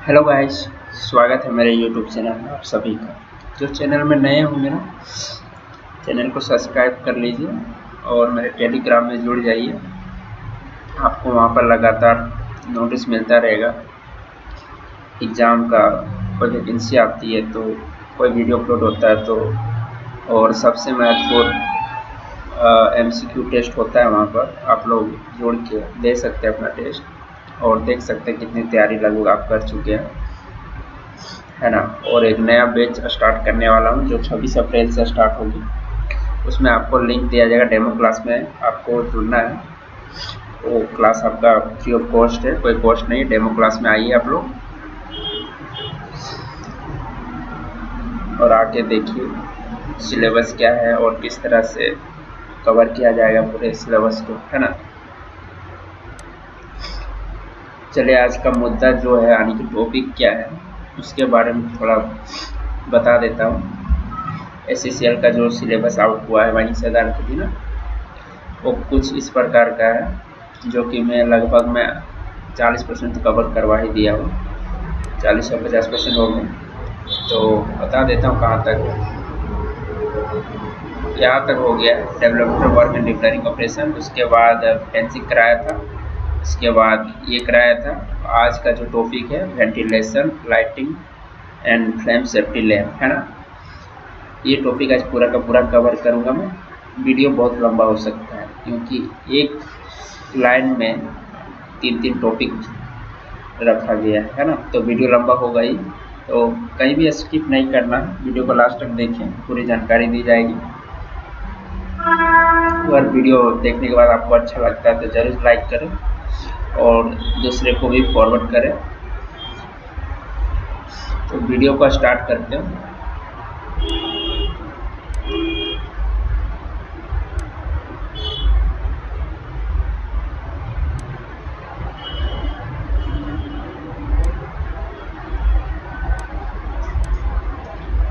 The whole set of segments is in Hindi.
हेलो गाइस, स्वागत है मेरे यूट्यूब चैनल में आप सभी का। जो चैनल में नए होंगे ना, चैनल को सब्सक्राइब कर लीजिए और मेरे टेलीग्राम में जुड़ जाइए। आपको वहाँ पर लगातार नोटिस मिलता रहेगा। एग्ज़ाम का कोई वैकेंसी आती है तो कोई वीडियो अपलोड होता है तो, और सबसे महत्वपूर्ण MCQ टेस्ट होता है। वहाँ पर आप लोग जुड़ के दे सकते हैं अपना टेस्ट और देख सकते हैं कितनी तैयारी लगभग आप कर चुके हैं, है ना। और एक नया बैच स्टार्ट करने वाला हूँ जो 26 अप्रैल से स्टार्ट होगी। उसमें आपको लिंक दिया जाएगा। डेमो क्लास में आपको जुड़ना है। वो क्लास आपका फ्री ऑफ कॉस्ट है, कोई कॉस्ट नहीं। डेमो क्लास में आइए आप लोग और आके देखिए सिलेबस क्या है और किस तरह से कवर किया जाएगा पूरे सिलेबस को, है ना। चलिए, आज का मुद्दा जो है, यानी कि टॉपिक क्या है, उसके बारे में थोड़ा बता देता हूँ। SCCL का जो सिलेबस आउट हुआ है 22,000 की ना, वो कुछ इस प्रकार का है, जो कि मैं लगभग 40% कवर करवा ही दिया हूँ। 40 या 50% हो गए। तो बता देता हूँ कहाँ तक। यहाँ तक हो गया developer work and deploying operation. उसके बाद फेंसिंग कराया था। उसके बाद ये कराया था। आज का जो टॉपिक है, ventilation, lighting and flame safety lab, है ना। ये टॉपिक आज पूरा का पूरा कवर करूँगा मैं। वीडियो बहुत लंबा हो सकता है क्योंकि एक लाइन में 3 टॉपिक रखा गया है ना, तो वीडियो लंबा होगा ही। तो कहीं भी स्किप नहीं करना, वीडियो को लास्ट तक देखें, पूरी जानकारी दी जाएगी। अगर वीडियो देखने के बाद आपको अच्छा लगता है तो ज़रूर लाइक करें और दूसरे को भी फॉरवर्ड करें। तो वीडियो को स्टार्ट करते हैं।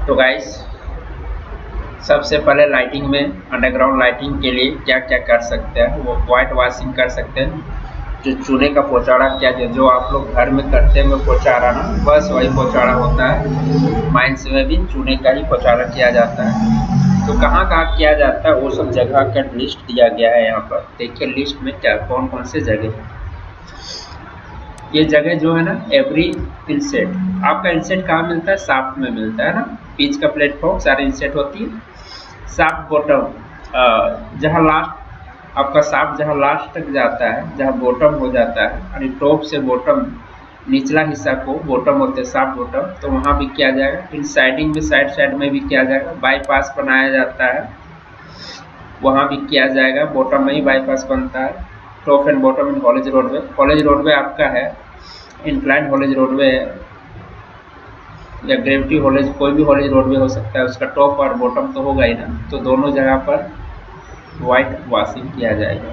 तो गाइस, सबसे पहले लाइटिंग में, अंडरग्राउंड लाइटिंग के लिए क्या क्या कर सकते हैं, वो वाइट वॉशिंग कर सकते हैं। जो चूने का पोचाड़ा, क्या जो आप लोग घर में करते हैं पोचाड़ा ना, बस वही पोचाड़ा होता है। माइंस में भी चूने का ही पोचाड़ा किया जाता है। तो कहाँ कहाँ किया जाता है वो सब जगह का लिस्ट दिया गया है यहाँ पर। देखिए लिस्ट में क्या कौन कौन से जगह है। ये जगह जो है ना, एवरी इंसेट, आपका इंसेट कहाँ मिलता है? शाफ्ट में मिलता है ना। पिच का प्लेटफॉर्म सारे इंसेट होती है। शाफ्ट बॉटम, जहाँ लास्ट आपका शाफ्ट जहाँ लास्ट तक जाता है, जहाँ बॉटम हो जाता है, यानी टॉप से बॉटम, निचला हिस्सा को बॉटम बोलते हैं, शाफ्ट बॉटम। तो वहाँ भी किया जाएगा। फिर साइडिंग में, साइड में भी किया जाएगा। बाईपास बनाया जाता है, वहाँ भी किया जाएगा। बॉटम में ही बाईपास बनता है। Top and bottom in haulage roadway. Haulage roadway आपका है, इंक्लाइन हॉलेज रोडवे है या ग्रेविटी हॉलेज, कोई भी हॉलेज रोडवे हो सकता है। उसका टॉप और बॉटम तो होगा ही ना। तो दोनों जगह पर वाइट वॉशिंग किया जाएगा।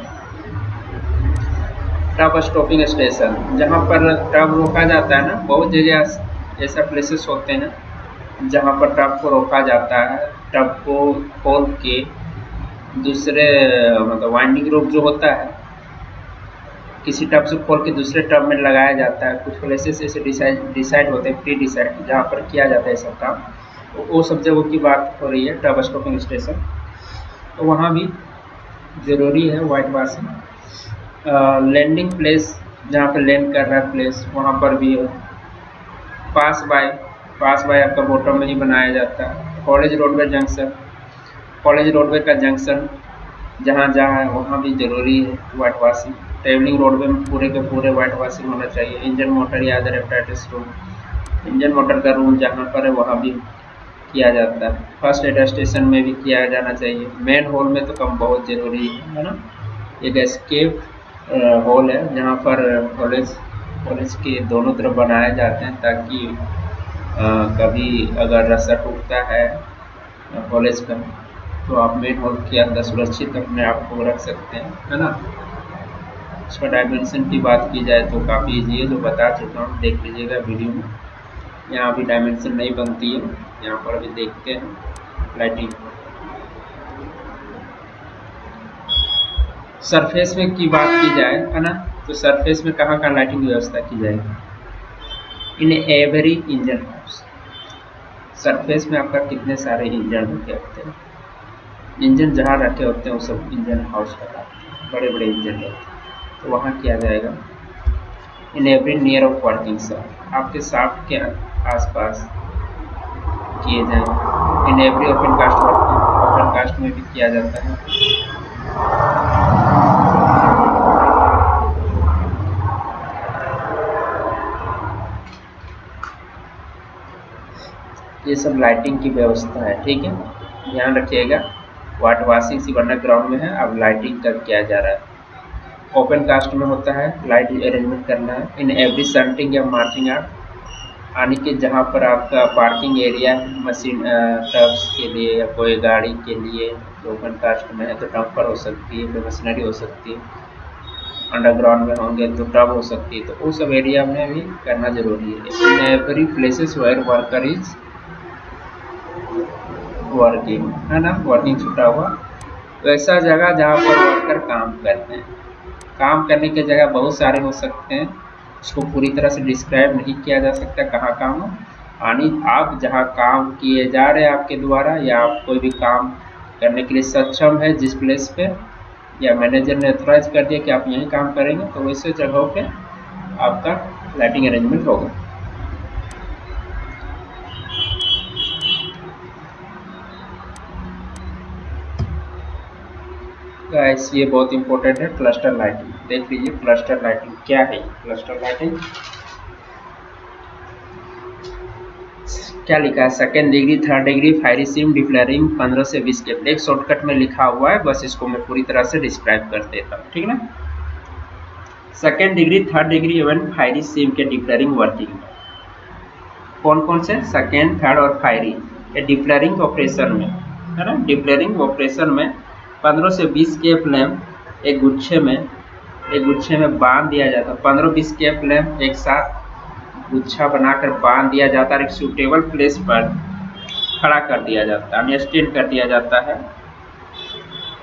टब स्टॉपिंग स्टेशन, जहाँ पर टब रोका जाता है ना, बहुत जगह ऐसा प्लेसेस होते हैं ना जहाँ पर टब को रोका जाता है। टब को खोल के दूसरे, मतलब वाइंडिंग रोप जो होता है, किसी टब से खोल के दूसरे टब में लगाया जाता है। कुछ प्लेसेस ऐसे डिसाइड होते हैं, प्री डिसाइड, जहाँ पर किया जाता है सब काम। तो वो सब जगहों की बात हो रही है, टब स्टॉपिंग स्टेशन। तो वहाँ भी ज़रूरी है वाइट वॉशिंग। लैंडिंग प्लेस, जहाँ पर लैंड कर रहा है प्लेस, वहाँ पर भी है। पास बाय आपका बॉटम में ही बनाया जाता है। College roadway junction, college roadway का जंक्शन जहाँ जहाँ है वहाँ भी ज़रूरी है वाइट वॉशिंग। ट्रेवलिंग रोडवे में पूरे के पूरे वाइट वॉशिंग होना चाहिए। इंजन मोटर या other apparatus room, engine motor का रूम जहाँ पर है वहाँ भी किया जाता है। फर्स्ट एड स्टेशन में भी किया जाना चाहिए। मेन हॉल में तो कम बहुत ज़रूरी है ना। एक एस्केप हॉल है जहाँ पर कॉलेज के दोनों तरफ बनाए जाते हैं, ताकि कभी अगर रास्ता टूटता है कॉलेज का, तो आप मेन हॉल के अंदर सुरक्षित अपने आप को रख सकते हैं, है ना। उसका डायमेंशन की बात की जाए तो काफ़ी ईजी है, जो बता चुका हूँ, देख लीजिएगा वीडियो में। यहाँ भी डायमेंशन नहीं बनती है, यहाँ पर भी देखते हैं। लाइटिंग सरफेस में की बात की जाए, है ना, तो सरफेस में कहाँ कहाँ लाइटिंग व्यवस्था की जाएगी। In every engine house. Surface में आपका कितने सारे इंजन रखे होते हैं, इंजन जहाँ रखे होते हैं वो सब इंजन हाउस कहलाते हैं, बड़े बड़े इंजन रहते हैं। तो वहाँ किया जाएगा in every near of working shaft, आपके शाफ्ट के आसपास किए जाएंगे। In every open cast working, open cast में भी किया जाता है। ये सब लाइटिंग की व्यवस्था है, ठीक है, ध्यान रखिएगा। वाट वॉशिंग सिवन्ना ग्राउंड में है, अब लाइटिंग का किया जा रहा है। ओपन कास्ट में होता है लाइट अरेंजमेंट करना है। इन एवरी शंटिंग या मार्चिंग आर्ट, यानी कि जहाँ पर आपका पार्किंग एरिया है मशीन टब्स के लिए या कोई गाड़ी के लिए, तो ओपन कास्ट में है तो डंपर हो सकती है, कोई मशीनरी हो सकती है। अंडरग्राउंड में होंगे तो टब हो सकती है, तो उस सब एरिया में भी करना जरूरी है। In every places where worker is working, है ना, वर्किंग छुटा हुआ, वैसा जगह जहाँ पर वर्कर काम करते हैं। काम करने की जगह बहुत सारे हो सकते हैं, उसको पूरी तरह से डिस्क्राइब नहीं किया जा सकता कहाँ काम हो, यानी आप जहाँ काम किए जा रहे हैं आपके द्वारा, या आप कोई भी काम करने के लिए सक्षम है जिस प्लेस पे, या मैनेजर ने ऑथराइज कर दिया कि आप यहीं काम करेंगे, तो वैसे जगहों पे आपका लाइटिंग अरेंजमेंट होगा। गाइस ये बहुत इंपॉर्टेंट है, क्लस्टर लाइटिंग। देख लीजिए क्लस्टर लाइटिंग क्या है। क्लस्टर लाइटिंग क्या लिखा है, second degree, third degree, fiery seam, डिफ्लेयरिंग 15 से 20 के, एक शॉर्टकट में लिखा हुआ है, बस इसको मैं पूरी तरह से डिस्क्राइब कर देता हूँ, ठीक ना। सेकेंड डिग्री, थर्ड डिग्री एवं फायरी सीम के डिफ्लेयरिंग वर्किंग कौन कौन से, सेकेंड, थर्ड और फायरी, ये डिफ्लेयरिंग ऑपरेशन में, है ना। डिफ्लेयरिंग ऑपरेशन में 15 से 20 के फ्लेम एक गुच्छे में बांध दिया जाता है। 15-20 के फ्लेम एक साथ गुच्छा बनाकर बांध दिया जाता है, एक सूटेबल प्लेस पर खड़ा कर दिया जाता है, स्टैंड कर दिया जाता है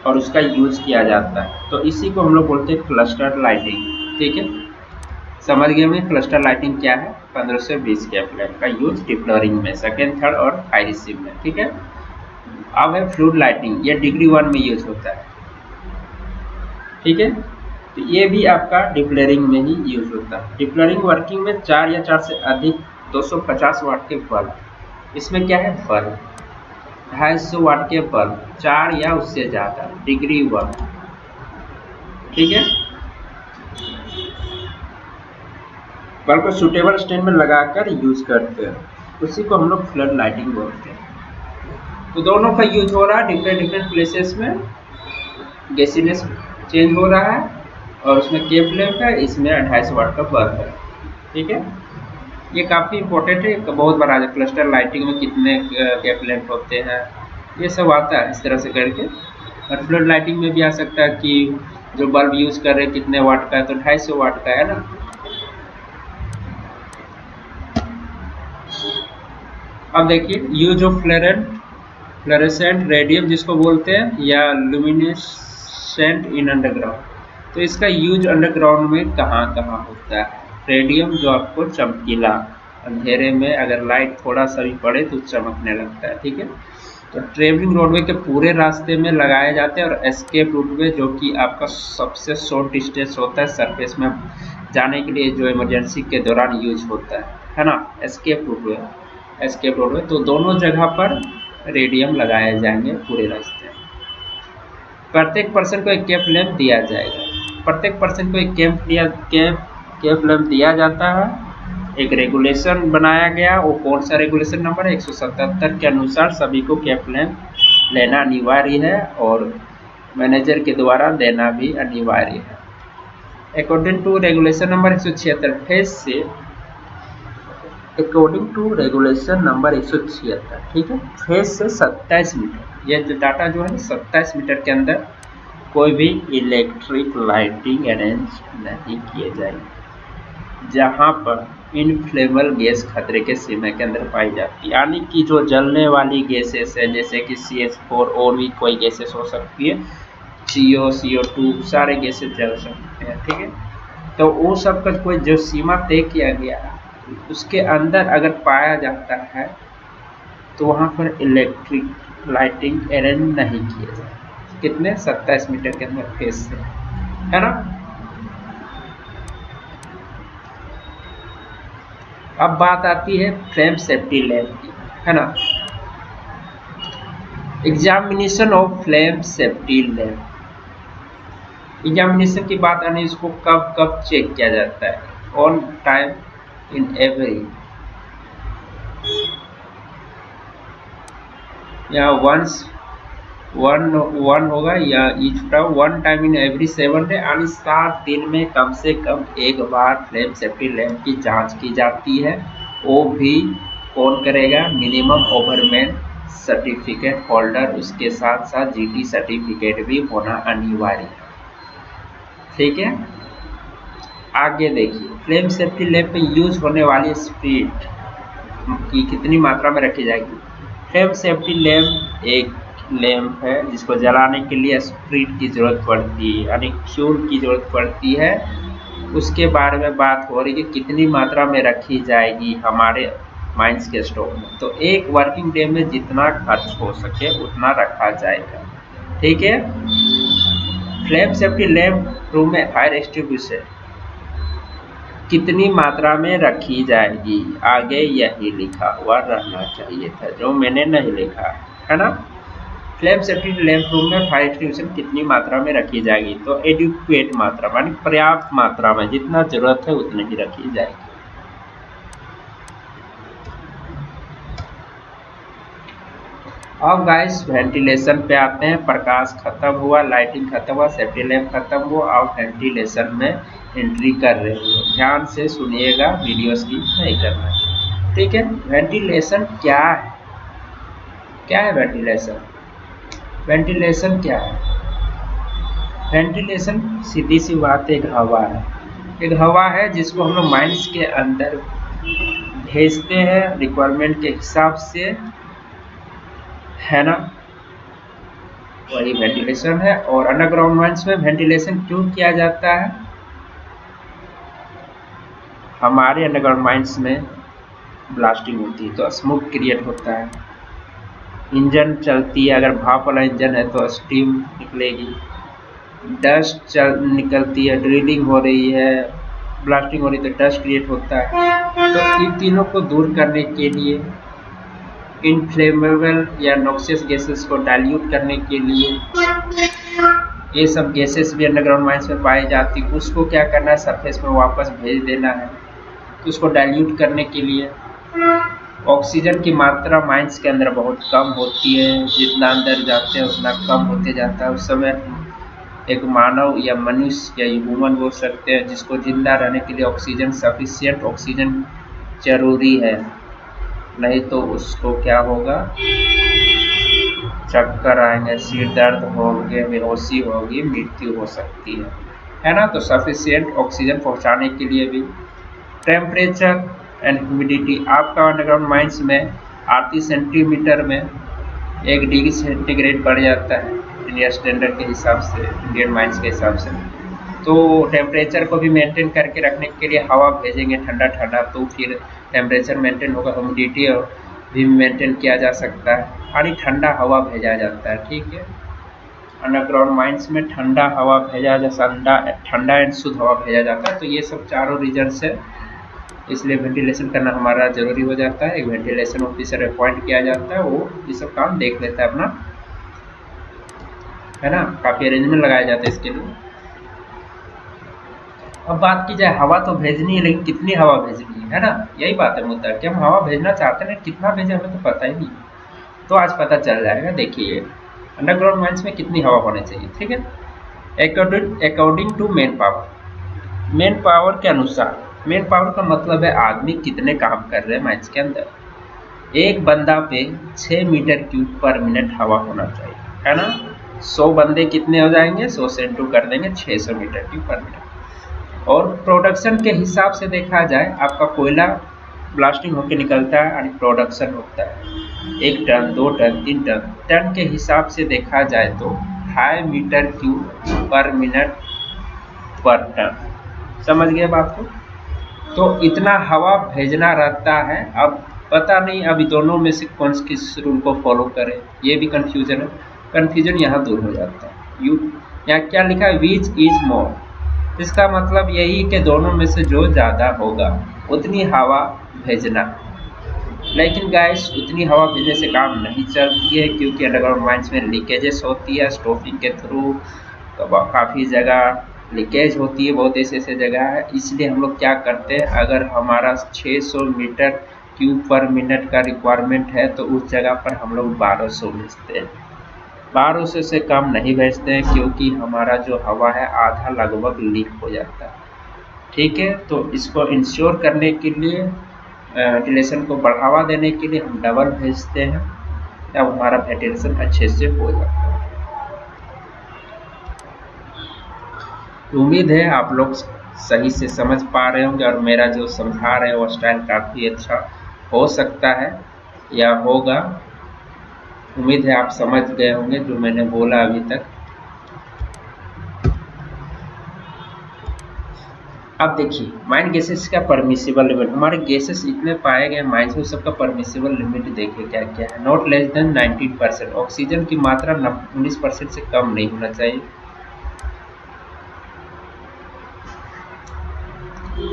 और उसका यूज किया जाता है। तो इसी को हम लोग बोलते हैं क्लस्टर लाइटिंग, ठीक है। समझ गए में क्लस्टर लाइटिंग क्या है। 15 से 20 के फ्लेम का यूज डिफ्लोरिंग में, सेकेंड, थर्ड और फायरी सीम में, ठीक है। अब है फ्लूड लाइटिंग, ये डिग्री 1 में यूज होता है, ठीक है। तो ये भी आपका डिफ्लेयरिंग में ही यूज होता है। डिफ्लेयरिंग वर्किंग में 4 या 4 से अधिक 250 वाट के बल्ब, इसमें क्या है बल्ब 250 वाट के बल्ब, 4 या उससे ज़्यादा, डिग्री 1, ठीक है। बल्ब को सूटेबल स्टैंड में लगाकर यूज करते हैं, उसी को हम लोग फ्लड लाइटिंग बोलते हैं। तो दोनों का यूज हो रहा है डिफरेंट डिफरेंट प्लेसेस में, गैसीनेस चेंज हो रहा है और उसमें के फ्लेम है, इसमें 250 वाट का बल्ब है, ठीक है। ये काफ़ी इंपॉर्टेंट है, बहुत बड़ा है। क्लस्टर लाइटिंग में कितने के फ्लेम होते हैं, ये सब आता है इस तरह से करके। और फ्लड लाइटिंग में भी आ सकता है कि जो बल्ब यूज कर रहे हैं कितने वाट का है, तो 250 वाट का है ना। अब देखिए यूज ऑफ फ्लोरेसेंट रेडियम जिसको बोलते हैं, या लुमिनेसेंट इन अंडरग्राउंड, तो इसका यूज अंडरग्राउंड में कहाँ कहाँ होता है। रेडियम जो आपको चमकीला, अंधेरे में अगर लाइट थोड़ा सा भी पड़े तो चमकने लगता है, ठीक है। तो ट्रेवलिंग रोडवे के पूरे रास्ते में लगाए जाते हैं, और एस्केप रोडवे जो कि आपका सबसे शॉर्ट डिस्टेंस होता है सरफेस में जाने के लिए, जो इमरजेंसी के दौरान यूज होता है ना, एस्केप रोडवे। तो दोनों जगह पर रेडियम लगाए जाएंगे पूरे रास्ते में। प्रत्येक पर्सन को एक कैप लैंप दिया जाएगा, प्रत्येक पर्सन को एक कैप लैंप दिया जाता है। एक रेगुलेशन बनाया गया, वो कौन सा रेगुलेशन नंबर है 177 के अनुसार सभी को कैप लैंप लेना अनिवार्य है, और मैनेजर के द्वारा देना भी अनिवार्य है। According to regulation number 176 phase से, अकॉर्डिंग टू रेगुलेशन नंबर 176, ठीक है, फेज से 27 मीटर, ये डाटा जो है 27 मीटर के अंदर कोई भी इलेक्ट्रिक लाइटिंग अरेंज नहीं किए जाएंगे जहां पर इनफ्लेमेबल गैस खतरे के सीमा के अंदर पाई जाती है, यानी कि जो जलने वाली गैसेस है, जैसे कि CH4 और भी कोई गैसेस हो सकती है, CO, CO2 सारे गैसेस जल सकते हैं, ठीक है। तो वो सब का कोई जो सीमा तय किया गया है उसके अंदर अगर पाया जाता है तो वहाँ पर इलेक्ट्रिक लाइटिंग अरेंज नहीं किए जाए। कितने 27 मीटर के अंदर फेस से, है ना। अब बात आती है फ्लेम सेफ्टी लैम्प की, है ना। Examination of flame safety lamp, examination की बात आने, इसको कब कब चेक किया जाता है? ऑन टाइम, इन एवरी, या वंस, वन होगा या each time, one time in every 7 day, यानी 7 दिन में कम से कम एक बार फ्लेम सेफ्टी लैम्प की जांच की जाती है। वो भी कौन करेगा? मिनिमम ओवरमैन सर्टिफिकेट होल्डर, उसके साथ साथ जीटी सर्टिफिकेट भी होना अनिवार्य है, ठीक है। आगे देखिए, फ्लेम सेफ्टी लैम्प में यूज होने वाली स्पीड की कितनी मात्रा में रखी जाएगी? फ्लेम सेफ्टी लैम्प एक लैम्प है जिसको जलाने के लिए स्प्रिट की जरूरत पड़ती है, यानी फ्यूल की जरूरत पड़ती है। उसके बारे में बात हो रही है कि कितनी मात्रा में रखी जाएगी हमारे माइंस के स्टोव में। तो एक वर्किंग डे में जितना खर्च हो सके उतना रखा जाएगा, ठीक है। फ्लेम सेफ्टी लैम्प रूम में फायर एक्सटिंग्विशर कितनी मात्रा में रखी जाएगी? आगे यही लिखा हुआ रहना चाहिए था, जो मैंने नहीं लिखा है ना। फ्लेम सेफ्टी लैम्प रूम में फायर एक्सटिंग्विशर कितनी मात्रा में रखी जाएगी? तो एडिक्वेट मात्रा यानी पर्याप्त मात्रा में, जितना जरूरत है उतनी ही रखी जाएगी। अब गाइस वेंटिलेशन पे आते हैं। प्रकाश खत्म हुआ, लाइटिंग खत्म हुआ, सेफ्टी लैम्प खत्म हुआ, अब वेंटिलेशन में एंट्री कर रहे हो। ध्यान से सुनिएगा, वीडियो स्किप नहीं करना, ठीक है। वेंटिलेशन क्या है? क्या है वेंटिलेशन? वेंटिलेशन क्या है? वेंटिलेशन सीधी सी बात, एक हवा है। एक हवा है जिसको हम लोग माइंस के अंदर भेजते हैं रिक्वायरमेंट के हिसाब से, है ना। वही वेंटिलेशन है। और अंडरग्राउंड माइंस में वेंटिलेशन क्यों किया जाता है? हमारे अंडरग्राउंड माइंस में ब्लास्टिंग होती है तो स्मोक क्रिएट होता है, इंजन चलती है, अगर भाप वाला इंजन है तो स्टीम निकलेगी, डस्ट निकलती है, ड्रिलिंग हो रही है, ब्लास्टिंग हो रही है तो डस्ट क्रिएट होता है। तो इन तीनों को दूर करने के लिए, इनफ्लेमेबल या नॉक्सियस गैसेस को डाइल्यूट करने के लिए, ये सब गैसेस भी अंडरग्राउंड माइंस में पाई जाती, उसको क्या करना है? सरफेस में वापस भेज देना है। तो उसको डाइल्यूट करने के लिए ऑक्सीजन की मात्रा माइंस के अंदर बहुत कम होती है, जितना अंदर जाते हैं उतना कम होते जाता है। उस समय एक मानव या मनुष्य या ह्यूमन बोल सकते हैं, जिसको जिंदा रहने के लिए ऑक्सीजन, सफिशिएंट ऑक्सीजन जरूरी है, नहीं तो उसको क्या होगा? चक्कर आएंगे, सिर दर्द होंगे, बेहोशी होगी, मृत्यु हो सकती है ना। तो सफिशिएंट ऑक्सीजन पहुंचाने के लिए भी टेम्परेचर एंड ह्यूमिडिटी, आपका अंडरग्राउंड माइंस में 38 सेंटीमीटर में 1 डिग्री सेंटीग्रेड बढ़ जाता है इंडियन स्टैंडर्ड के हिसाब से, इंडियन माइंस के हिसाब से। तो टेम्परेचर को भी मेंटेन करके रखने के लिए हवा भेजेंगे ठंडा ठंडा, तो फिर टेम्परेचर मेंटेन होगा, ह्यूमिडिटी भी मेंटेन किया जा सकता है, यानी ठंडा हवा भेजा जाता है, ठीक है। अंडरग्राउंड माइंस में ठंडा हवा भेजा जा, ठंडा एंड शुद्ध हवा भेजा जाता है। तो ये सब चारों रीजन से, इसलिए वेंटिलेशन करना हमारा जरूरी हो जाता है। एक वेंटिलेशन ऑफिसर अपॉइंट किया जाता है, वो ये सब काम देख लेता है अपना, है ना। काफ़ी अरेंजमेंट लगाया जाता है इसके लिए। अब बात की जाए, हवा तो भेजनी है, लेकिन कितनी हवा भेजनी है ना, यही बात है मुद्दा कि हम हवा भेजना चाहते हैं, कितना भेजें हमें तो पता ही नहीं। तो आज पता चल जाएगा। देखिए अंडरग्राउंड माइंस में कितनी हवा होनी चाहिए, ठीक है। According to man power, man power के अनुसार, मैन पावर का मतलब है आदमी कितने काम कर रहे हैं माइंस के अंदर। एक बंदा पे 6 मीटर क्यूब पर मिनट हवा होना चाहिए, है ना। 100 बंदे कितने हो जाएंगे? 100 से इंटू कर देंगे, 600 मीटर क्यूब पर मिनट। और प्रोडक्शन के हिसाब से देखा जाए, आपका कोयला ब्लास्टिंग होकर निकलता है यानी प्रोडक्शन होता है 1 टन 2 टन 3 टन, टन के हिसाब से देखा जाए तो 2.5 मीटर क्यूब पर मिनट पर टन। समझ गए बात को? तो इतना हवा भेजना रहता है। अब पता नहीं अभी दोनों में से कौन किस रूल को फॉलो करें, ये भी कंफ्यूजन है। कंफ्यूजन यहाँ दूर हो जाता है। यहाँ क्या लिखा है, विच इज मोर। इसका मतलब यही कि दोनों में से जो ज़्यादा होगा उतनी हवा भेजना। लेकिन गाइस उतनी हवा भेजने से काम नहीं चलती है, क्योंकि अंडरग्राउंड माइंस में लीकेजेस होती है स्टोपिंग के थ्रू। काफ़ी जगह लीकेज होती है, बहुत ऐसे जगह है। इसलिए हम लोग क्या करते हैं, अगर हमारा 600 मीटर क्यूब पर मिनट का रिक्वायरमेंट है तो उस जगह पर हम लोग 1200 भेजते हैं। 1200 से कम नहीं भेजते हैं, क्योंकि हमारा जो हवा है आधा लगभग लीक हो जाता है। ठीक है, तो इसको इंश्योर करने के लिए, वेंटिलेशन को बढ़ावा देने के लिए हम डबल भेजते हैं, तब हमारा वेंटिलेशन अच्छे से हो जाता है। उम्मीद है आप लोग सही से समझ पा रहे होंगे, और मेरा जो समझा रहे हैं वो स्टाइल काफ़ी अच्छा हो सकता है या होगा। उम्मीद है आप समझ गए होंगे जो मैंने बोला अभी तक। अब देखिए माइन गैसेस का परमिसिबल लिमिट, हमारे गैसेस इतने पाए गए माइंस में, सबका परमिसिबल लिमिट देखिए क्या क्या है। नॉट लेस देन 19%, ऑक्सीजन की मात्रा 19% से कम नहीं होना चाहिए,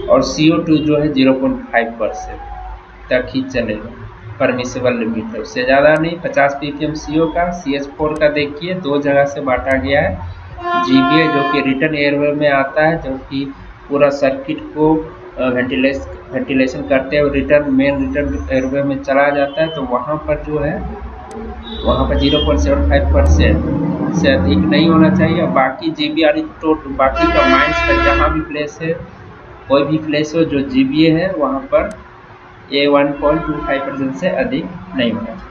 और CO2 जो है 0.5% तक ही चलेगा, परमिसिबल लिमिट है, उससे ज़्यादा नहीं। 50 ppm CO का। CH4 का देखिए दो जगह से बांटा गया है, GBA जो कि रिटर्न एयरवे में आता है, जो कि पूरा सर्किट को वेंटिलेशन करते हैं, रिटर्न एयरवे में चला जाता है, तो वहाँ पर जो है वहाँ पर 0.75% से अधिक नहीं होना चाहिए। और बाकी GBA तो बाकी का माइंस का जहाँ भी प्लेस है, कोई भी प्लेस हो जो GBA है वहाँ पर ये 1.25% से अधिक नहीं होना चाहिए।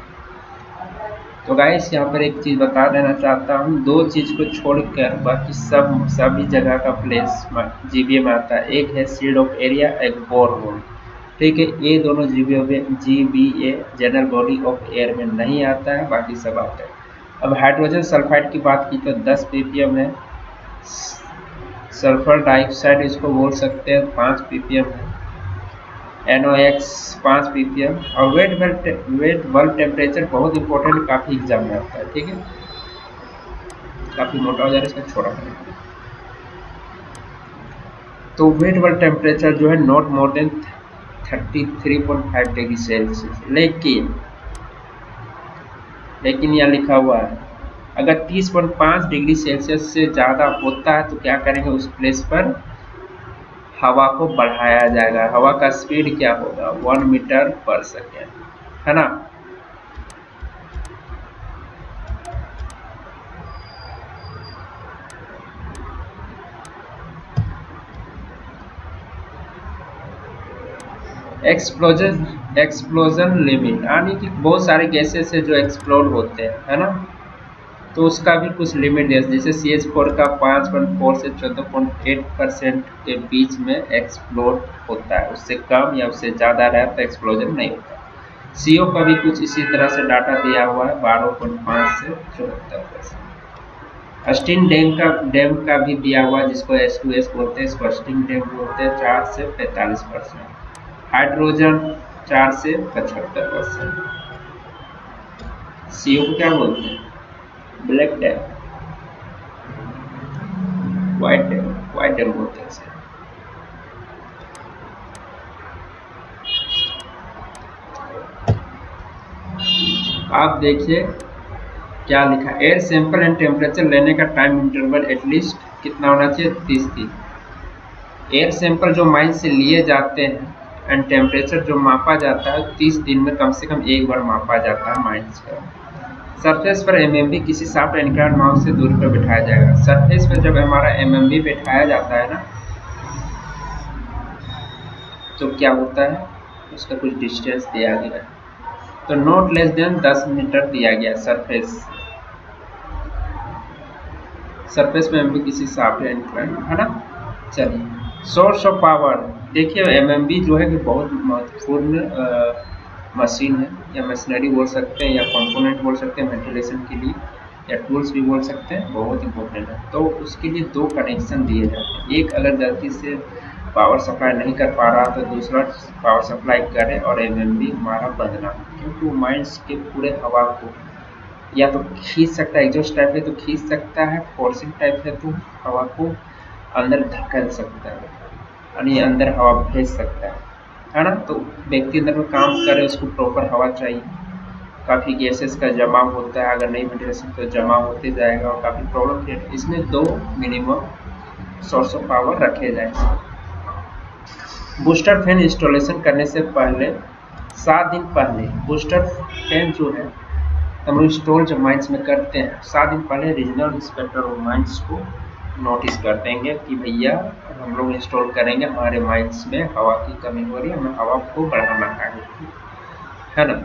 तो गाइस यहाँ पर एक चीज़ बता देना चाहता हूँ, दो चीज़ को छोड़कर बाकी सभी जगह का प्लेस GBA में आता है। एक है शील्ड ऑफ एरिया, एक बोर होल। ठीक है, ये दोनों GBA general body of air में नहीं आता है, बाकी सब आता है। अब हाइड्रोजन सल्फाइड की बात की तो 10 ppm है। सल्फर डाइऑक्साइड इसको बोल सकते हैं, 5 ppm है। NOx 5 ppm। और वेट बल्ब टेम्परेचर बहुत इंपॉर्टेंट, काफ़ी एग्जाम में आता है। ठीक है, काफ़ी मोटा हो जा रहा है, इसको छोड़ा है। तो वेट बल्ब टेम्परेचर जो है not more than 33.5 degree Celsius. लेकिन यहाँ लिखा हुआ है अगर 30.5 डिग्री सेल्सियस से ज़्यादा होता है तो क्या करेंगे, उस प्लेस पर हवा को बढ़ाया जाएगा। हवा का स्पीड क्या होगा, 1 मीटर पर सेकेंड, है ना। एक्सप्लोजन लिमिट, यानी कि बहुत सारे गैसेस है जो एक्सप्लोड होते हैं, है ना। तो उसका भी कुछ लिमिट है, जैसे CH4 का 5.4 से 14.8% के बीच में एक्सप्लोड होता है, उससे कम या उससे ज़्यादा रहे तो एक्सप्लोजन नहीं होता। CO का भी कुछ इसी तरह से डाटा दिया हुआ है, 12.5 से 74%। स्टिंग डैम का भी दिया हुआ है, जिसको H2S बोलते हैं, इसको स्टिंग डैम बोलते हैं, 4 से 45%। हाइड्रोजन 4 से 75%। CO को क्या बोलते हैं, ब्लैक डैम, व्हाइट डैम बोलते हैं इसे। आप देखिए क्या लिखा, एयर सैंपल एंड टेम्परेचर लेने का टाइम इंटरवल एटलीस्ट कितना होना चाहिए, 30 दिन। एयर सैंपल जो माइन से लिए जाते हैं एंड टेम्परेचर जो मापा जाता है 30 दिन में कम से कम एक बार मापा जाता है माइंस का। सरफेस पर MMB किसी सॉफ्ट एनक्लाइंड माउस से दूरी पर बिठाया जाएगा। सरफेस पर जब हमारा MMB बिठाया जाता है ना, तो क्या होता है, उसका कुछ डिस्टेंस दिया गया है, तो नॉट लेस देन 10 मीटर दिया गया सरफेस में MMB किसी सॉफ्ट एनक्लाइंड, है ना। चलिए सोर्स ऑफ पावर देखिए, MMB जो है कि बहुत महत्वपूर्ण मशीन है, या मशीनरी बोल सकते हैं, या कंपोनेंट बोल सकते हैं वेंटिलेशन के लिए, या टूल्स भी बोल सकते हैं, बहुत इंपॉर्टेंट है। तो उसके लिए दो कनेक्शन दिए जाते हैं। एक अगर गलती से पावर सप्लाई नहीं कर पा रहा तो दूसरा पावर सप्लाई करे और एमएमबी हमारा बंद ना हो, क्योंकि वो माइंस के पूरे हवा को या तो खींच सकता है, एग्जॉस्ट टाइप है तो खींच सकता है, फोर्सिंग टाइप है तो हवा को अंदर धकेल सकता है, यानी अंदर हवा भेज सकता है ना। तो व्यक्ति अंदर में काम करे उसको प्रॉपर हवा चाहिए। काफ़ी गैसेस का जमाव होता है, अगर नहीं वेंटिलेशन तो जमाव होते जाएगा और काफ़ी प्रॉब्लम क्रिएट। इसमें 2 मिनिमम सोर्स ऑफ पावर रखे जाएंगे। बूस्टर फैन इंस्टॉलेशन करने से पहले 7 दिन पहले बूस्टर फैन जो है हम लोग इंस्टॉल जब माइंस में करते हैं 7 दिन पहले रीजनल इंस्पेक्टर ऑफ माइंस को नोटिस कर देंगे कि भैया हम लोग इंस्टॉल करेंगे, हमारे माइंस में हवा की कमी हो रही है, हमें हवा को बढ़ाना है ना।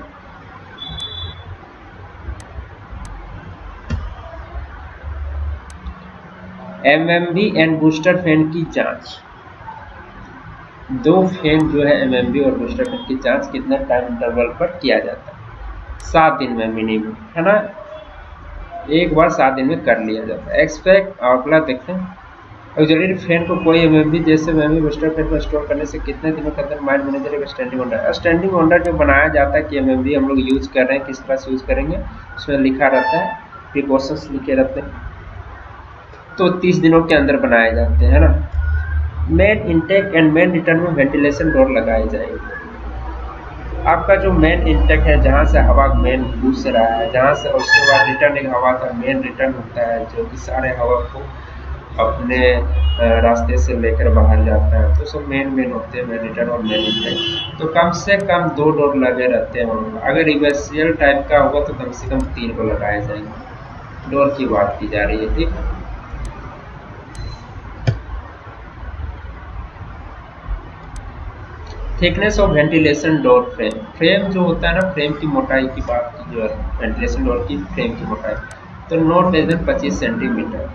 एमएमबी एंड बूस्टर फैन की जांच, 2 फैन जो है एमएमबी और बूस्टर फैन की जांच कितने टाइम इंटरवल पर किया जाता है? 7 दिन में मिनिमम, है ना। एक बार 7 दिन में कर लिया जाता है। एक्सपेक्ट अगला देखते हैं, ऑक्सिलरी फैन को कोई एमएमबी जैसे एमएमबी बूस्टर फैन को इंस्टॉल करने से कितने दिनों के अंदर माइंड मैनेजर एक स्टैंडिंग ऑर्डर, स्टैंडिंग ऑर्डर जो बनाया जाता है कि एमएमबी हम लोग यूज कर रहे हैं, किस तरह से यूज करेंगे, उसमें लिखा रहता है, प्रिकॉशंस लिखे रहते हैं, तो 30 दिनों के अंदर बनाए जाते हैं ना। Main intake and main return में वेंटिलेशन डोर लगाई जाएगी। आपका जो मेन इंटेक है जहाँ से हवा मेन घुस रहा है, जहाँ से उसके बाद रिटर्न एक हवा का मेन रिटर्न होता है जो कि सारे हवा को अपने रास्ते से लेकर बाहर जाता है, तो सब मेन होते हैं, मेन रिटर्न और मेन इंटेक। तो कम से कम 2 डोर लगे रहते हैं वहाँ। अगर रिवर्सियल टाइप का होगा तो कम से कम 3 को लगाए जाएंगे। डोर की बात की जा रही है, ठीक है। Thickness of ventilation door frame, frame जो होता है ना, फ्रेम की मोटाई की बात की जो है, वेंटिलेशन डोर की फ्रेम की मोटाई तो not less then 25 centimetre.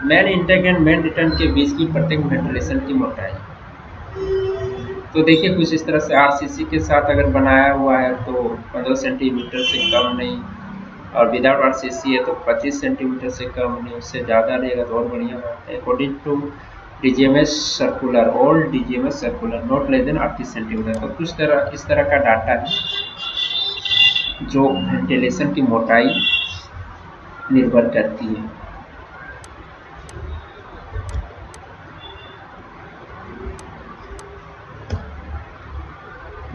Main intake and main return के बीच की प्रत्येक वेंटिलेशन की मोटाई, तो देखिए कुछ इस तरह से आरसीसी के साथ अगर बनाया हुआ है तो 15 सेंटीमीटर से कम नहीं, और विदाउट आरसीसी है तो 25 सेंटीमीटर से कम नहीं, उससे ज़्यादा रहेगा तो और बढ़िया बात है। According to DGMS circular, all DGMS circular not less than 38 centimetre. तो कुछ तरह इस तरह का डाटा है जो वेंटिलेशन की मोटाई निर्भर करती है।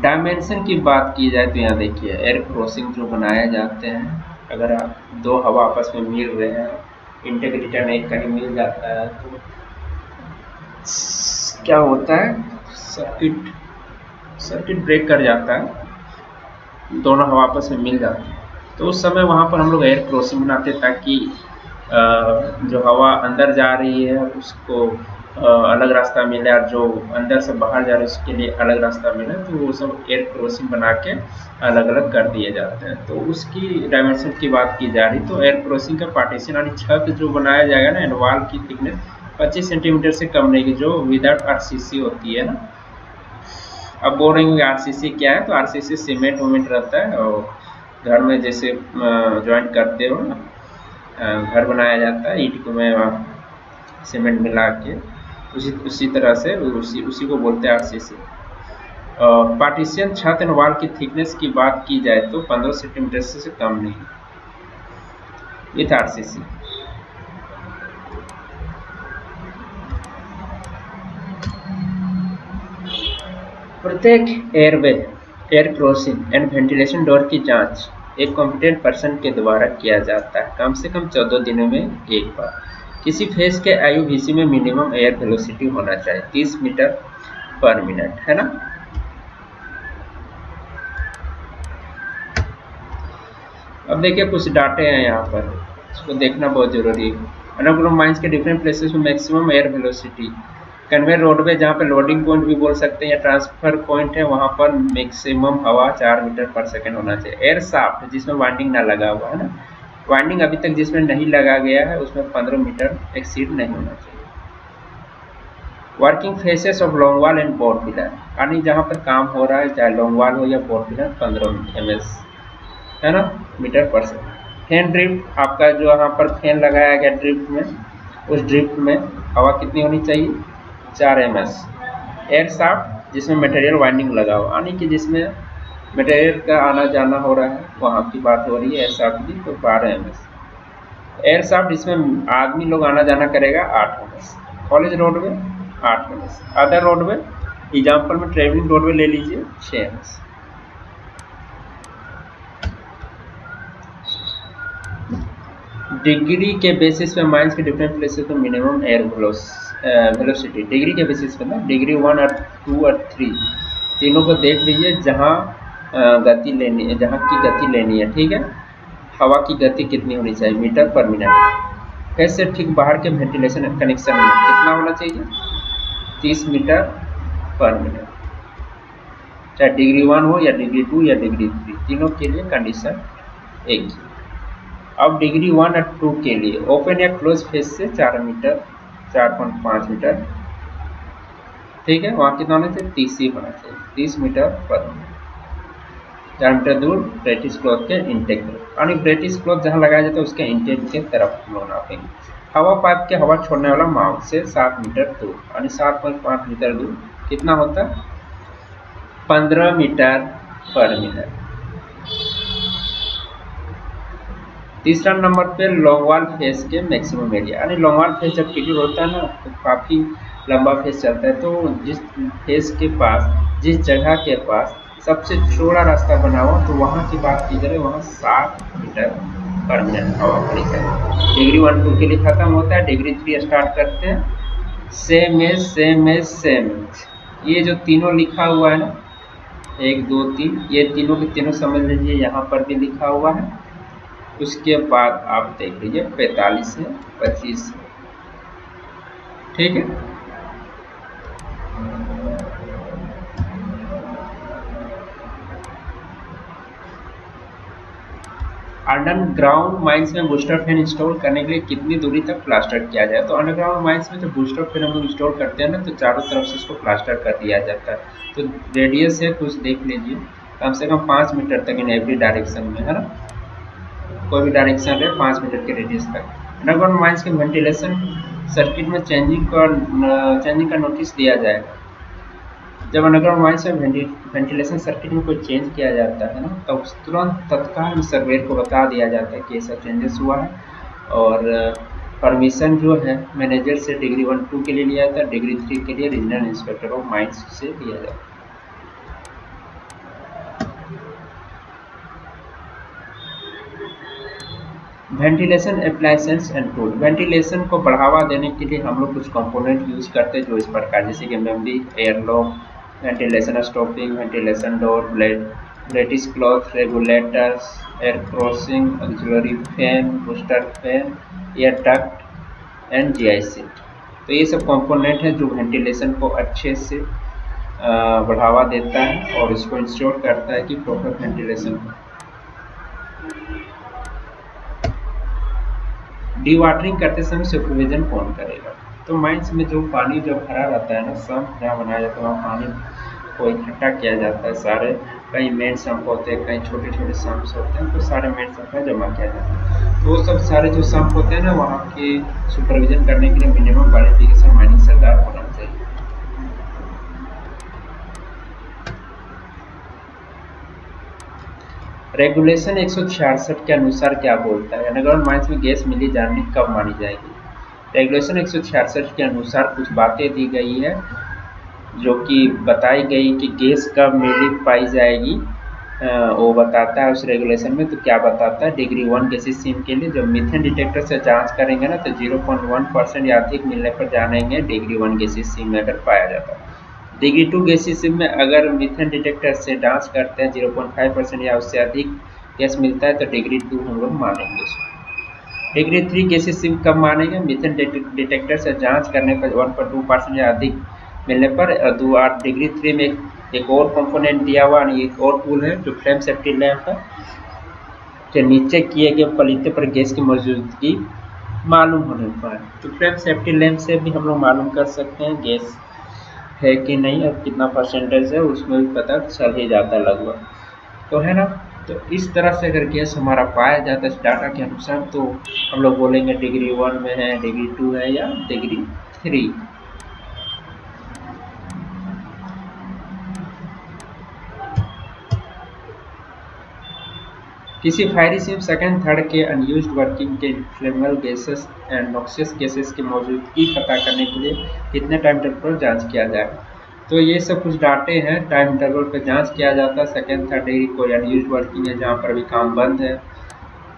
डायमेंशन की बात की जाए तो यहाँ देखिए एयर क्रॉसिंग जो बनाए जाते हैं, अगर आप 2 हवा आपस में मिल रहे हैं, इंटेक रिटर्न एक कहीं मिल जाता है तो क्या होता है, सर्किट ब्रेक कर जाता है, दोनों हवा आपस में मिल जाती है, तो उस समय वहाँ पर हम लोग एयर क्रॉसिंग बनाते हैं ताकि जो हवा अंदर जा रही है उसको अलग रास्ता मिले और जो अंदर से बाहर जा रहा है उसके लिए अलग रास्ता मिले, तो वो सब एयर क्रॉसिंग बना के अलग अलग कर दिए जाते हैं। तो उसकी डायमेंशन की बात की जा रही, तो एयर क्रॉसिंग का पार्टीशन यानी छत जो बनाया जाएगा ना, एनवाल की थिकनेस 25 सेंटीमीटर से कम रहेगी, जो विदाउट आरसीसी होती है ना। अब बोल रही हूँ आरसीसी क्या है, तो आरसीसी सीमेंट वोमेंट रहता है और घर में जैसे ज्वाइंट करते हो ना, घर बनाया जाता है ईंट को में सीमेंट मिला के, उसी तरह से उसी को बोलते हैं आरसीसी। पार्टीशन छत एंड वॉल की थिकनेस की बात की जाए तो 15 सेंटीमीटर से कम नहीं विथ आरसीसी। प्रत्येक airway, air crossing and ventilation door की जांच एक कॉम्पिटेंट पर्सन के द्वारा किया जाता है, कम से कम 14 दिनों में एक बार। किसी फेज के आईयूवीसी में मिनिमम एयर वेलोसिटी होना चाहिए 30 मीटर पर मिनट, है ना। अब देखिए कुछ डाटे हैं यहाँ पर, इसको देखना बहुत जरूरी है। अंडरग्राउंड माइंस के डिफरेंट प्लेसेस में maximum air velocity, conveyor roadway जहाँ पे लोडिंग पॉइंट भी बोल सकते हैं या ट्रांसफर पॉइंट है, वहाँ पर मैक्सिमम हवा 4 मीटर पर सेकेंड होना चाहिए। एयर शाफ्ट जिसमें वाइंडिंग ना लगा हुआ है ना, वाइंडिंग अभी तक जिसमें नहीं लगा गया है उसमें 15 मीटर एक्सीड नहीं होना चाहिए। Working faces of long wall and board pillar, यानी जहाँ पर काम हो रहा है चाहे लॉन्ग वॉल हो या बोर्ड पिलर, 15 ms है ना, मीटर पर सेकेंड। फैन ड्रिफ्ट, आपका जो यहाँ पर फैन लगाया गया ड्रिफ्ट में, उस ड्रिफ्ट में हवा कितनी होनी चाहिए, 4 ms। एयर शाफ्ट जिसमें मटेरियल वाइंडिंग लगा हो, यानी कि जिसमें मटेरियल का आना जाना हो रहा है, वहाँ की बात हो रही है एयर शाफ्ट की। तो 12 ms। एयर शाफ्ट जिसमें आदमी लोग आना जाना करेगा 8 ms। College roadway 8 ms। Other roadway example में ट्रेवलिंग रोडवे ले लीजिए 6 ms। डिग्री के बेसिस पे माइंस के डिफरेंट प्लेसेस पे मिनिमम एयर वेलोसिटी डिग्री के बेसिस पे ना, डिग्री 1 और 2 और 3 तीनों को देख लीजिए, जहाँ गति लेनी है, जहाँ की गति लेनी है, ठीक है। हवा की गति कितनी होनी चाहिए, मीटर पर मिनट। ऐसे ठीक बाहर के वेंटिलेशन कनेक्शन में कितना होना चाहिए, 30 मीटर पर मिनट, चाहे डिग्री 1 हो या डिग्री 2 या डिग्री 3, तीनों के लिए कंडीशन एक ही। अब डिग्री 1 और 2 के लिए ओपन या क्लोज फेस से 4 मीटर 4.5 मीटर, ठीक है। वहाँ कितना होना चाहिए, 30 ही होना चाहिए, 30 मीटर पर मिनट। 4 मीटर दूर ब्रिटिश क्लॉथ के इंटेक में, यानी ब्रिटिश क्लॉथ जहाँ लगाया जाता है उसके इंटेक के तरफ हम लोग नापेंगे। हवा पाइप के हवा छोड़ने वाला माउथ से 7 मीटर दूर, यानी 7.5 मीटर दूर कितना होता है, 15 मीटर पर मिनट। तीसरा नंबर पे लॉन्गवाल फेस के मैक्सिमम एरिया, यानी लॉन्गवाल फेस जब पीरियड होता है ना तो काफ़ी लंबा फेस चलता है, तो जिस फेस के पास, जिस जगह के पास सबसे चौड़ा रास्ता बना हुआ, तो वहाँ की बात की जाए, वहाँ 7 मीटर पर मिनट हवा भरी है। डिग्री 1 2 के लिए खत्म होता है, डिग्री 3 स्टार्ट करते हैं। Same as same as same as, ये जो तीनों लिखा हुआ है ना, 1 2 3, ये तीनों के तीनों समझ लीजिए, यहाँ पर भी लिखा हुआ है। उसके बाद आप देख लीजिए 45 है, 25 है, ठीक है। अंडरग्राउंड माइंस में बूस्टर फैन इंस्टॉल करने के लिए कितनी दूरी तक प्लास्टर किया जाए, तो अंडरग्राउंड माइंस में जब बूस्टर फैन हम लोग इंस्टॉल करते हैं ना, तो चारों तरफ से इसको प्लास्टर कर दिया जाता है। तो रेडियस है कुछ देख लीजिए, कम से कम 5 मीटर तक इन एवरी डायरेक्शन में, है ना, कोई भी डायरेक्शन है 5 मीटर के रेडियस तक। अंडरग्राउंड माइंस के वेंटिलेशन सर्किट में चेंजिंग का नोटिस दिया जाएगा। जब अंडरग्राउंड माइंस में वेंटिलेशन सर्किट में कोई चेंज किया जाता है ना, तो तुरंत तत्काल सर्वेयर को बता दिया जाता है कि ऐसा चेंजेस हुआ है, और परमिशन जो है मैनेजर से डिग्री 1 2 के लिए लिया जाता है, डिग्री 3 के लिए रीजनल इंस्पेक्टर ऑफ माइंस से लिया जाता है। Ventilation appliances and tool, ventilation को बढ़ावा देने के लिए हम लोग कुछ कंपोनेंट यूज करते हैं जो इस प्रकार, जैसे कि memory, airlock, ventilation stopping, ventilation door, British cloth, regulators, air crossing, auxiliary fan, booster fan, air duct and GI seat. तो ये सब कंपोनेंट हैं जो वेंटिलेशन को अच्छे से बढ़ावा देता है और इसको इंश्योर करता है कि प्रॉपर वेंटिलेशन हो। डीवाटरिंग करते समय सुपरविजन कौन करेगा, तो माइंस में जो पानी जो भरा रहता है ना, सम्प जहाँ बनाया जाता है वहाँ पानी को इकट्ठा किया जाता है, सारे कहीं मेन सम्प होते हैं, कहीं छोटे छोटे सम्प्स होते हैं, तो सारे मेन सम्प में जमा किया जाता है। तो वो सब सारे जो सम्प होते हैं ना, वहाँ के सुपरविजन करने के लिए मिनिमम क्वालिफिकेशन माइनिंग सरदार होना चाहिए। रेगुलेशन 166 के अनुसार क्या बोलता है, अंडरग्राउंड माइंस में गैस मिली जानी कब मानी जाएगी। रेगुलेशन 166 के अनुसार कुछ बातें दी गई है, जो कि बताई गई कि गैस कब मिली पाई जाएगी, वो बताता है उस रेगुलेशन में। तो क्या बताता है, डिग्री 1 गैसीय सीम के लिए जब मीथेन डिटेक्टर से जांच करेंगे ना, तो 0.1% या अधिक मिलने पर जानेंगे डिग्री 1 गैसीय सीम में अगर पाया जाता है। डिग्री 2 गैसीय सीम में अगर मीथेन डिटेक्टर से जांच करते हैं 0.5% या उससे अधिक गैस मिलता है, तो डिग्री 2 हम लोग मानेंगे उसको। डिग्री 3 गैसीय सीम कब मानेंगे, मीथेन डिटेक्टर से जांच करने पर 1.2% या अधिक मिलने पर। डिग्री 3 में एक और कंपोनेंट दिया हुआ, एक और टूल है जो फ्लेम सेफ्टी लैंप है, के नीचे किए गए पलीते पर गैस की मौजूदगी मालूम होने पर। तो फ्लेम सेफ्टी लैंप से भी हम लोग मालूम कर सकते हैं गैस है कि नहीं और कितना परसेंटेज है, उसमें भी पता चल ही जाता है लगभग, तो है ना। तो इस तरह से अगर गैस हमारा पाया जाता है इस डाटा के अनुसार, तो हम लोग बोलेंगे डिग्री 1 में है, डिग्री 2 है या डिग्री 3। किसी फायरी सिम सेकंड थर्ड के अनयूज्ड वर्किंग के inflammable gases and noxious gases की मौजूदगी पता करने के लिए कितने टाइम इंटरवल पर जांच किया जाएगा। तो ये सब कुछ डाटे हैं, टाइम इंटरवल पर जांच किया जाता है। सेकंड थर्ड डिग्री कोई अनयूज्ड वर्किंग है जहाँ पर अभी काम बंद है,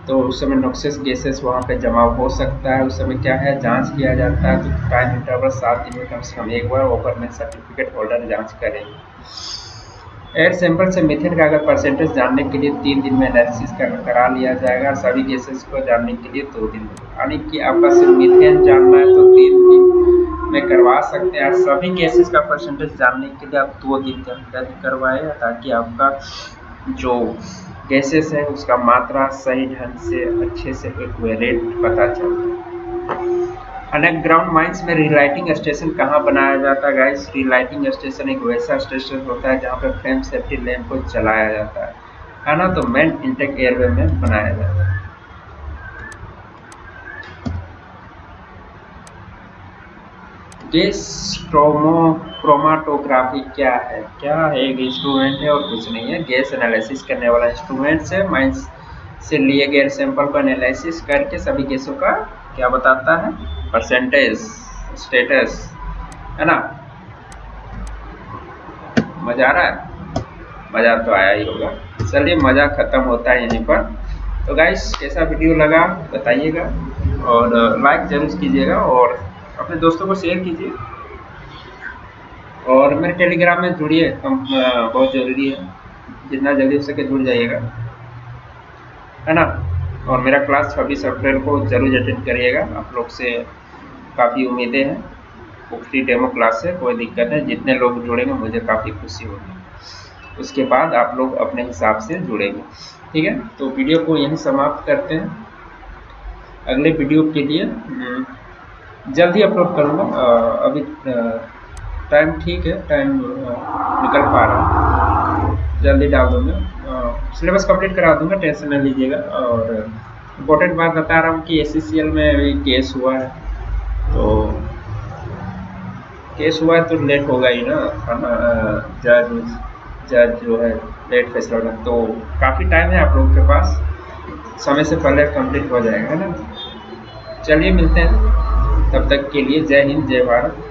तो उस समय नॉक्सियस गैसेस वहाँ पे जमाव हो सकता है, उस समय क्या है जांच किया जाता है। तो टाइम इंटरवल 7 दिन में कम से कम एक बार ओवरमेन सर्टिफिकेट होल्डर जांच करेंगे। एयर सैंपल से मीथेन का अगर परसेंटेज जानने के लिए 3 दिन में एनालिसिस करा लिया जाएगा, सभी गैसेस को जानने के लिए 2 दिन, यानी कि आपका सिर्फ मीथेन जानना है तो 3 दिन में करवा सकते हैं। सभी गैसेस का परसेंटेज जानने के लिए आप 2 दिन के अंदर ही करवाएं, ताकि आपका जो गैसेस है उसका मात्रा सही ढंग से अच्छे से एक्यूरेट पता चले। अंडरग्राउंड माइंस में रिलाइटिंग स्टेशन कहाँ बनाया जाता है गाइस? रिलाइटिंग स्टेशन एक वैसा स्टेशन होता है जहाँ पे फ्लेम सेफ्टी लैंप को जलाया जाता है ना, तो मेन इंटेक एयरवे में बनाया जाता है। गैस क्रोमाटोग्राफी क्या है? एक इंस्ट्रूमेंट है और कुछ नहीं है, गैस एनालिसिस करने वाला इंस्ट्रूमेंट है। माइंस से लिए गए सैंपल को एनालिसिस करके सभी गैसों का क्या बताता है? परसेंटेज, स्टेटस, है ना। मजा आ रहा है? मजा तो आया ही होगा। चलिए, मजा खत्म होता है यहीं पर। तो गाइस, कैसा वीडियो लगा बताइएगा, और लाइक जरूर कीजिएगा और अपने दोस्तों को शेयर कीजिए, और मेरे टेलीग्राम में जुड़िए, बहुत ज़रूरी है, जितना जल्दी हो सके जुड़ जाइएगा, है ना। और मेरा क्लास 26 अप्रैल को जरूर अटेंड करिएगा। आप लोग से काफ़ी उम्मीदें हैं, वो फ्री डेमो क्लास है, कोई दिक्कत नहीं, जितने लोग जुड़ेंगे मुझे काफ़ी खुशी होगी। उसके बाद आप लोग अपने हिसाब से जुड़ेंगे, ठीक है। तो वीडियो को यहीं समाप्त करते हैं। अगले वीडियो के लिए जल्दी अपलोड करूँगा। अभी टाइम ठीक है, टाइम निकल पा रहा है, जल्दी डाल दूँगा, सिलेबस कंप्लीट करा दूँगा, टेंशन न लीजिएगा। और इम्पोर्टेंट बात बता रहा हूँ कि SCCL में अभी केस हुआ है, तो केस हुआ है तो लेट होगा ही ना, जज जो है लेट फैसला होगा, तो काफ़ी टाइम है आप लोगों के पास, समय से पहले कंप्लीट हो जाएगा, है ना। चलिए, मिलते हैं, तब तक के लिए जय हिंद, जय भारत।